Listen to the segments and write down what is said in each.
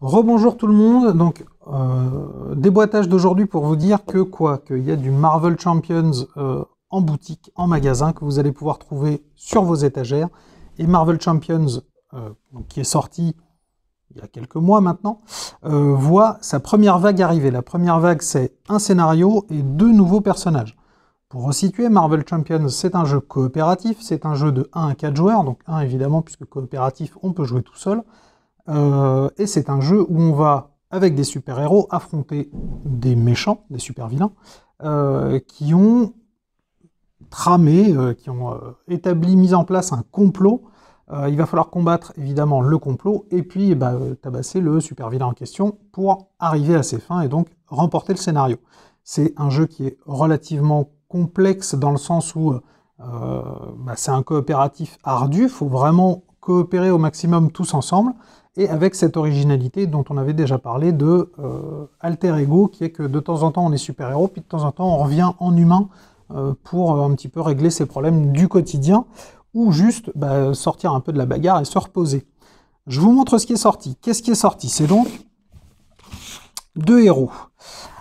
Rebonjour tout le monde, donc déboîtage d'aujourd'hui pour vous dire que qu'il y a du Marvel Champions en boutique, en magasin, que vous allez pouvoir trouver sur vos étagères. Et Marvel Champions, qui est sorti il y a quelques mois maintenant, voit sa première vague arriver. La première vague, c'est un scénario et 2 nouveaux personnages. Pour resituer, Marvel Champions, c'est un jeu coopératif, c'est un jeu de 1 à 4 joueurs, donc 1 évidemment, puisque coopératif, on peut jouer tout seul. Et c'est un jeu où on va, avec des super-héros, affronter des méchants, des super-vilains, qui ont tramé, qui ont établi, mis en place un complot. Il va falloir combattre évidemment le complot et puis tabasser le super-vilain en question pour arriver à ses fins et donc remporter le scénario. C'est un jeu qui est relativement complexe dans le sens où c'est un coopératif ardu, il faut vraiment coopérer au maximum tous ensemble, et avec cette originalité dont on avait déjà parlé de alter ego, qui est que de temps en temps on est super-héros, puis de temps en temps on revient en humain pour un petit peu régler ses problèmes du quotidien, ou juste sortir un peu de la bagarre et se reposer. Je vous montre ce qui est sorti. Qu'est-ce qui est sorti? C'est donc 2 héros.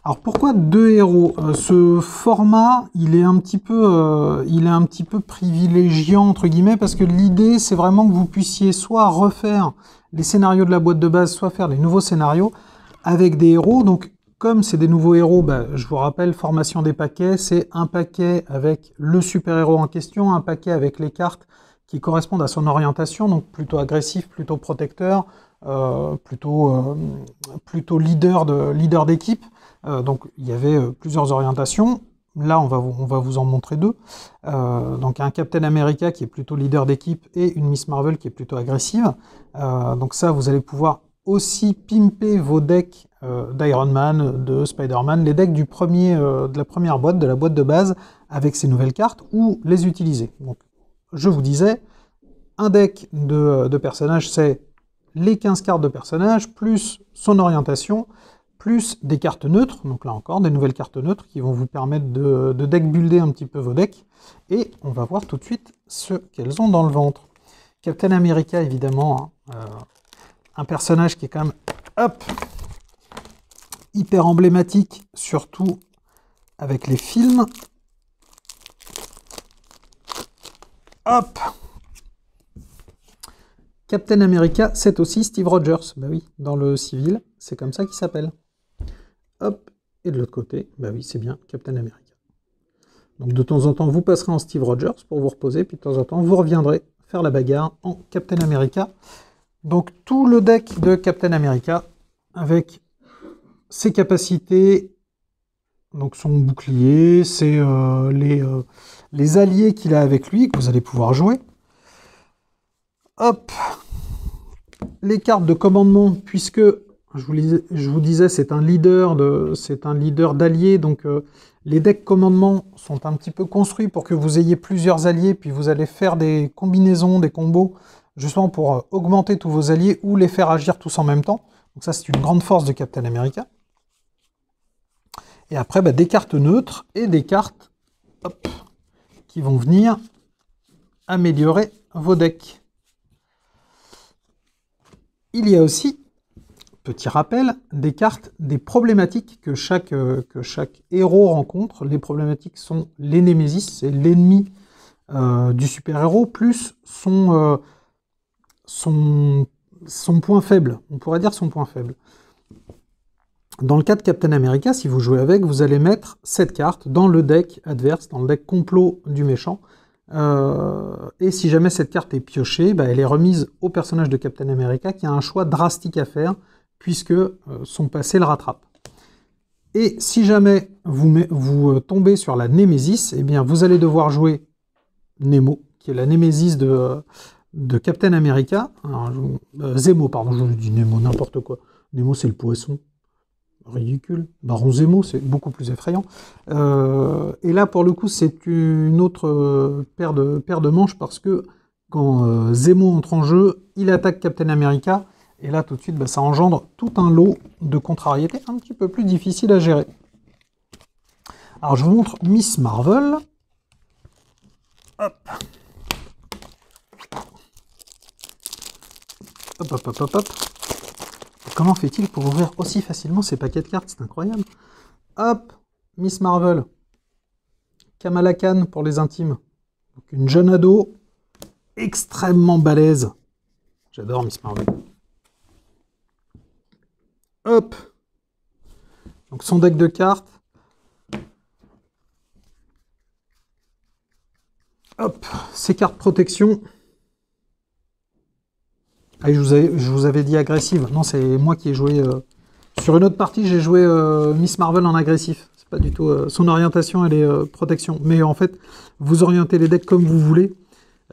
Alors pourquoi 2 héros? Ce format, il est un petit peu privilégiant entre guillemets, parce que l'idée c'est vraiment que vous puissiez soit refaire les scénarios de la boîte de base, soit faire des nouveaux scénarios avec des héros. Donc comme c'est des nouveaux héros, je vous rappelle, formation des paquets, c'est un paquet avec le super-héros en question, un paquet avec les cartes qui correspondent à son orientation, donc plutôt agressif, plutôt protecteur, plutôt leader d'équipe. Donc il y avait plusieurs orientations. Là, on va vous en montrer 2. Donc un Captain America qui est plutôt leader d'équipe et une Miss Marvel qui est plutôt agressive. Donc ça, vous allez pouvoir aussi pimper vos decks d'Iron Man, de Spider-Man, les decks de la première boîte, de la boîte de base, avec ces nouvelles cartes, ou les utiliser. Donc, je vous disais, un deck de personnages, c'est les 15 cartes de personnages, plus son orientation, plus des cartes neutres, donc là encore, des nouvelles cartes neutres qui vont vous permettre de deck builder un petit peu vos decks, et on va voir tout de suite ce qu'elles ont dans le ventre. Captain America, évidemment, un personnage qui est quand même, hyper emblématique, surtout avec les films. Hop! Captain America, c'est aussi Steve Rogers. Bah oui, dans le civil, c'est comme ça qu'il s'appelle. Hop, et de l'autre côté, bah oui, c'est bien Captain America. Donc de temps en temps, vous passerez en Steve Rogers pour vous reposer, puis de temps en temps, vous reviendrez faire la bagarre en Captain America. Donc tout le deck de Captain America, avec ses capacités, donc son bouclier, c'est les alliés qu'il a avec lui, que vous allez pouvoir jouer. Hop, les cartes de commandement, puisque je vous disais, c'est un leader d'alliés, donc les decks commandement sont un petit peu construits pour que vous ayez plusieurs alliés, puis vous allez faire des combinaisons, des combos, justement pour augmenter tous vos alliés ou les faire agir tous en même temps. Donc ça, c'est une grande force de Captain America. Et après, des cartes neutres et des cartes qui vont venir améliorer vos decks. Il y a aussi, petit rappel, des cartes, des problématiques que chaque héros rencontre. Les problématiques sont les Némésis, c'est l'ennemi du super-héros, plus son point faible. On pourrait dire son point faible. Dans le cas de Captain America, si vous jouez avec, vous allez mettre cette carte dans le deck adverse, dans le deck complot du méchant. Et si jamais cette carte est piochée, elle est remise au personnage de Captain America qui a un choix drastique à faire, puisque son passé le rattrape. Et si jamais vous tombez sur la Némésis, vous allez devoir jouer Nemo, qui est la Némésis de Captain America. Zemo, pardon, je vous dis Nemo, n'importe quoi. Nemo, c'est le poisson. Ridicule. Baron Zemo, c'est beaucoup plus effrayant. Et là, pour le coup, c'est une autre paire de manches, parce que quand Zemo entre en jeu, il attaque Captain America, et là, tout de suite, ça engendre tout un lot de contrariétés un petit peu plus difficiles à gérer. Alors, je vous montre Miss Marvel. Hop. Hop, hop, hop, hop, hop. comment fait-il pour ouvrir aussi facilement ces paquets de cartes? C'est incroyable. Hop, Miss Marvel. Kamala Khan pour les intimes. Donc une jeune ado extrêmement balèze. J'adore Miss Marvel. Hop. Donc son deck de cartes. Hop, ses cartes protection. Ah, je vous avais dit agressive. Non, c'est moi qui ai joué... Sur une autre partie, j'ai joué Miss Marvel en agressif. C'est pas du tout... son orientation, elle est protection. Mais en fait, vous orientez les decks comme vous voulez.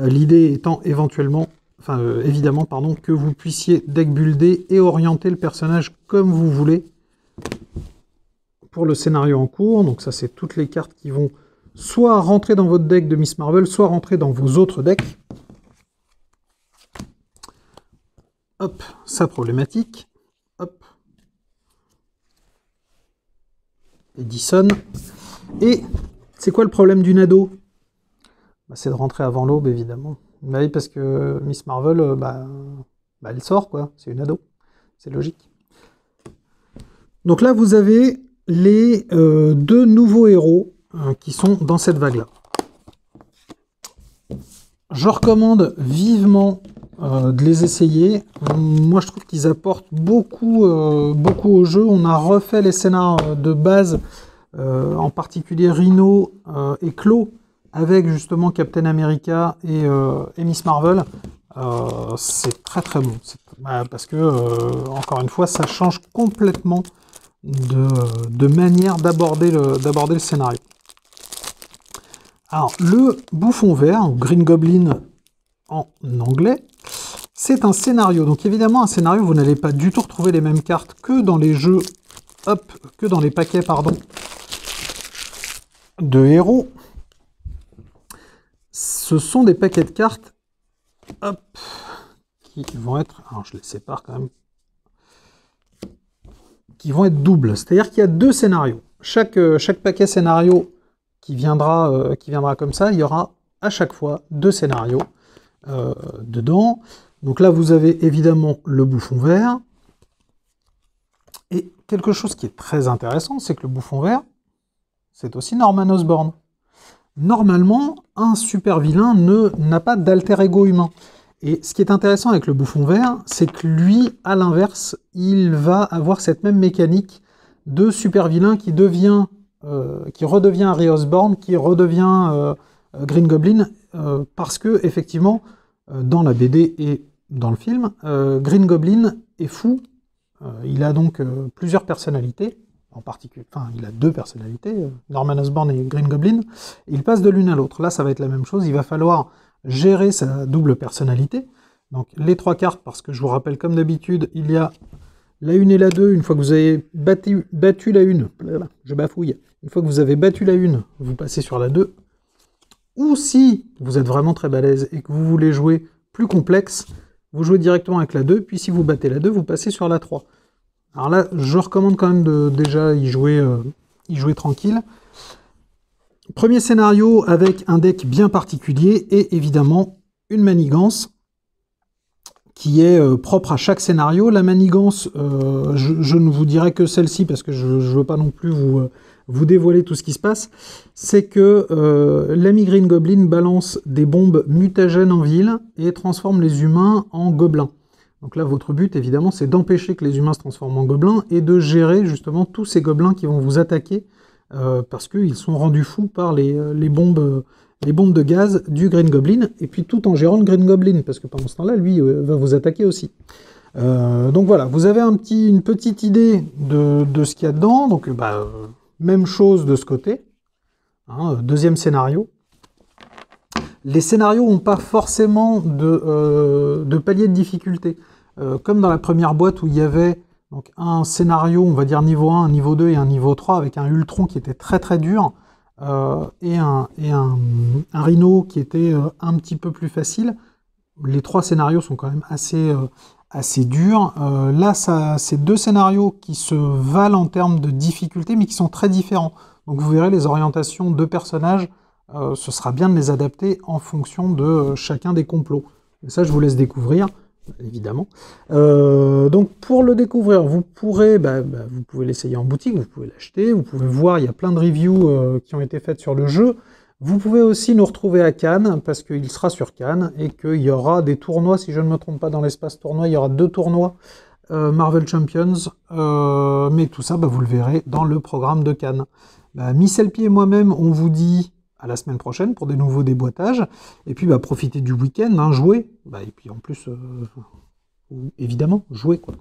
L'idée étant éventuellement... Enfin, évidemment, pardon, que vous puissiez deck builder et orienter le personnage comme vous voulez pour le scénario en cours. Donc ça, c'est toutes les cartes qui vont soit rentrer dans votre deck de Miss Marvel, soit rentrer dans vos autres decks. Hop, sa problématique. Hop. Edison. Et c'est quoi le problème d'une ado? Bah, c'est de rentrer avant l'aube, évidemment. Bah oui, parce que Miss Marvel, elle sort, quoi. C'est une ado. C'est logique. Donc là, vous avez les deux nouveaux héros qui sont dans cette vague-là. Je recommande vivement de les essayer. Moi, je trouve qu'ils apportent beaucoup au jeu. On a refait les scénars de base, en particulier Rhino et Claw, avec justement Captain America et Miss Marvel. C'est très très bon. Parce que, encore une fois, ça change complètement de manière d'aborder le scénario. Alors, le bouffon vert, ou Green Goblin en anglais, c'est un scénario. Donc évidemment, un scénario, vous n'allez pas du tout retrouver les mêmes cartes que dans les jeux, que dans les paquets, pardon, de héros. Ce sont des paquets de cartes, qui vont être, alors je les sépare quand même, qui vont être doubles. C'est-à-dire qu'il y a deux scénarios. Chaque paquet scénario qui viendra comme ça, il y aura à chaque fois deux scénarios dedans. Donc là, vous avez évidemment le bouffon vert. Et quelque chose qui est très intéressant, c'est que le bouffon vert, c'est aussi Norman Osborn. Normalement, un super vilain n'a pas d'alter ego humain. Et ce qui est intéressant avec le bouffon vert, c'est que lui, à l'inverse, il va avoir cette même mécanique de super vilain qui redevient Harry Osborn, qui redevient Green Goblin, parce que effectivement, dans la BD et dans le film, Green Goblin est fou. Il a donc plusieurs personnalités, en particulier, enfin, il a deux personnalités, Norman Osborn et Green Goblin. Il passe de l'une à l'autre. Là, ça va être la même chose. Il va falloir gérer sa double personnalité. Donc, les trois cartes, parce que je vous rappelle, comme d'habitude, il y a la 1 et la 2. Une fois que vous avez battu la 1, je bafouille. Une fois que vous avez battu la 1, vous passez sur la 2. Ou si vous êtes vraiment très balèze et que vous voulez jouer plus complexe, vous jouez directement avec la 2, puis si vous battez la 2, vous passez sur la 3. Alors là, je recommande quand même de déjà y jouer tranquille. Premier scénario avec un deck bien particulier et évidemment une manigance qui est propre à chaque scénario. La manigance, je ne vous dirai que celle-ci parce que je ne veux pas non plus vous dévoiler tout ce qui se passe. C'est que l'ami Green Goblin balance des bombes mutagènes en ville et transforme les humains en gobelins. Donc là, votre but, évidemment, c'est d'empêcher que les humains se transforment en gobelins et de gérer justement tous ces gobelins qui vont vous attaquer parce qu'ils sont rendus fous par les bombes de gaz du Green Goblin, et puis tout en gérant le Green Goblin, parce que pendant ce temps-là, lui, va vous attaquer aussi. Donc voilà, vous avez une petite idée de ce qu'il y a dedans. Donc même chose de ce côté. Hein, deuxième scénario. Les scénarios n'ont pas forcément de palier de difficulté. Comme dans la première boîte où il y avait donc, un scénario, on va dire niveau 1, un niveau 2 et un niveau 3, avec un Ultron qui était très très dur, et un Rhino qui était un petit peu plus facile. Les trois scénarios sont quand même assez durs. Là, c'est deux scénarios qui se valent en termes de difficulté, mais qui sont très différents. Donc vous verrez les orientations de personnages, ce sera bien de les adapter en fonction de chacun des complots. Et ça, je vous laisse découvrir. évidemment. Donc pour le découvrir, vous pouvez l'essayer en boutique, vous pouvez l'acheter, vous pouvez voir, il y a plein de reviews qui ont été faites sur le jeu. Vous pouvez aussi nous retrouver à Cannes, parce qu'il sera sur Cannes, et qu'il y aura des tournois, si je ne me trompe pas, dans l'espace tournoi, il y aura 2 tournois Marvel Champions, mais tout ça, vous le verrez dans le programme de Cannes. Miss Elpie et moi-même, on vous dit à la semaine prochaine pour des nouveaux déboîtages, et puis profitez du week-end, jouez, et puis en plus, évidemment, jouez quoi.